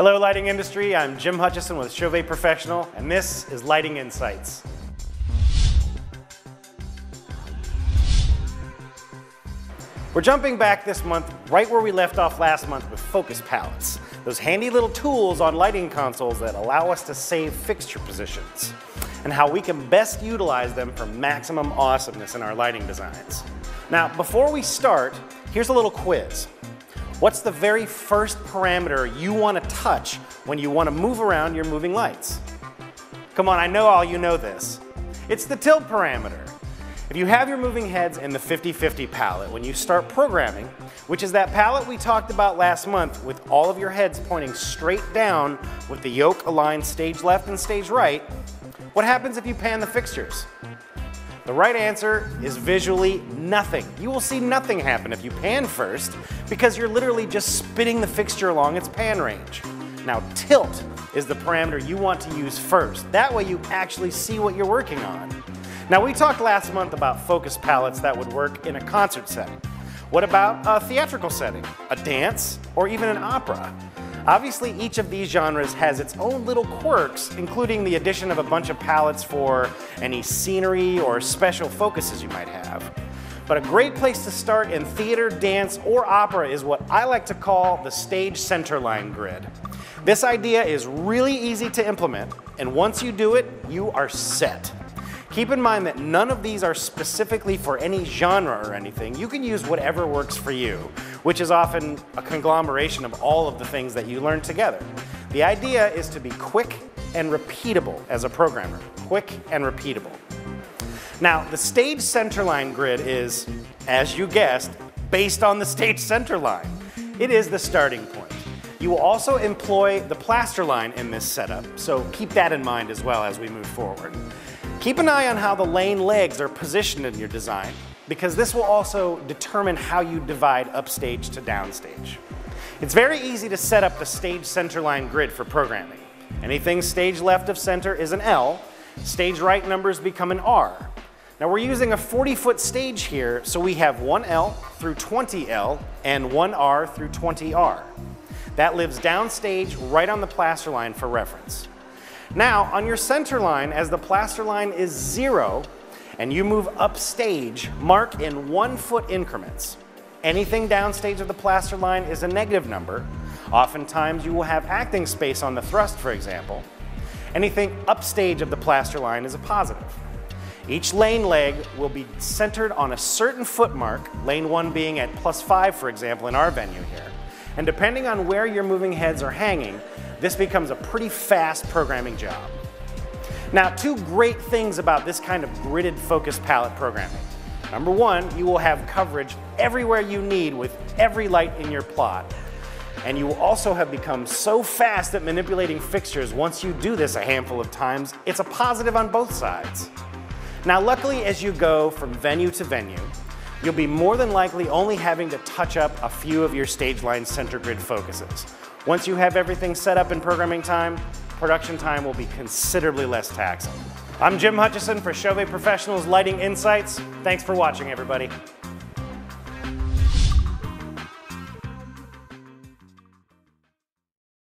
Hello lighting industry, I'm Jim Hutchison with CHAUVET Professional, and this is Lighting Insights. We're jumping back this month right where we left off last month with focus palettes, those handy little tools on lighting consoles that allow us to save fixture positions, and how we can best utilize them for maximum awesomeness in our lighting designs. Now, before we start, here's a little quiz. What's the very first parameter you want to touch when you want to move around your moving lights? Come on, I know all you know this. It's the tilt parameter. If you have your moving heads in the 50-50 palette, when you start programming, which is that palette we talked about last month with all of your heads pointing straight down with the yoke aligned stage left and stage right, what happens if you pan the fixtures? The right answer is visually nothing. You will see nothing happen if you pan first because you're literally just spinning the fixture along its pan range. Now, tilt is the parameter you want to use first. That way you actually see what you're working on. Now, we talked last month about focus palettes that would work in a concert setting. What about a theatrical setting, a dance, or even an opera? Obviously, each of these genres has its own little quirks, including the addition of a bunch of palettes for any scenery or special focuses you might have. But a great place to start in theater, dance, or opera is what I like to call the stage centerline grid. This idea is really easy to implement, and once you do it, you are set. Keep in mind that none of these are specifically for any genre or anything. You can use whatever works for you, which is often a conglomeration of all of the things that you learn together. The idea is to be quick and repeatable as a programmer. Quick and repeatable. Now, the stage centerline grid is, as you guessed, based on the stage centerline. It is the starting point. You will also employ the plaster line in this setup, so keep that in mind as well as we move forward. Keep an eye on how the lane legs are positioned in your design, because this will also determine how you divide upstage to downstage. It's very easy to set up the stage centerline grid for programming. Anything stage left of center is an L, stage right numbers become an R. Now we're using a 40-foot stage here, so we have one L through 20L and one R through 20R. That lives downstage right on the plaster line for reference. Now, on your center line, as the plaster line is 0, and you move upstage, mark in 1-foot increments. Anything downstage of the plaster line is a negative number. Oftentimes, you will have acting space on the thrust, for example. Anything upstage of the plaster line is a positive. Each lane leg will be centered on a certain foot mark, lane 1 being at +5, for example, in our venue here. And depending on where your moving heads are hanging, this becomes a pretty fast programming job. Now, two great things about this kind of gridded focus palette programming. Number one, you will have coverage everywhere you need with every light in your plot. And you will also have become so fast at manipulating fixtures once you do this a handful of times, it's a positive on both sides. Now, luckily, as you go from venue to venue, you'll be more than likely only having to touch up a few of your stage line center grid focuses. Once you have everything set up in programming time, production time will be considerably less taxing. I'm Jim Hutchison for CHAUVET Professional's Lighting Insights. Thanks for watching, everybody.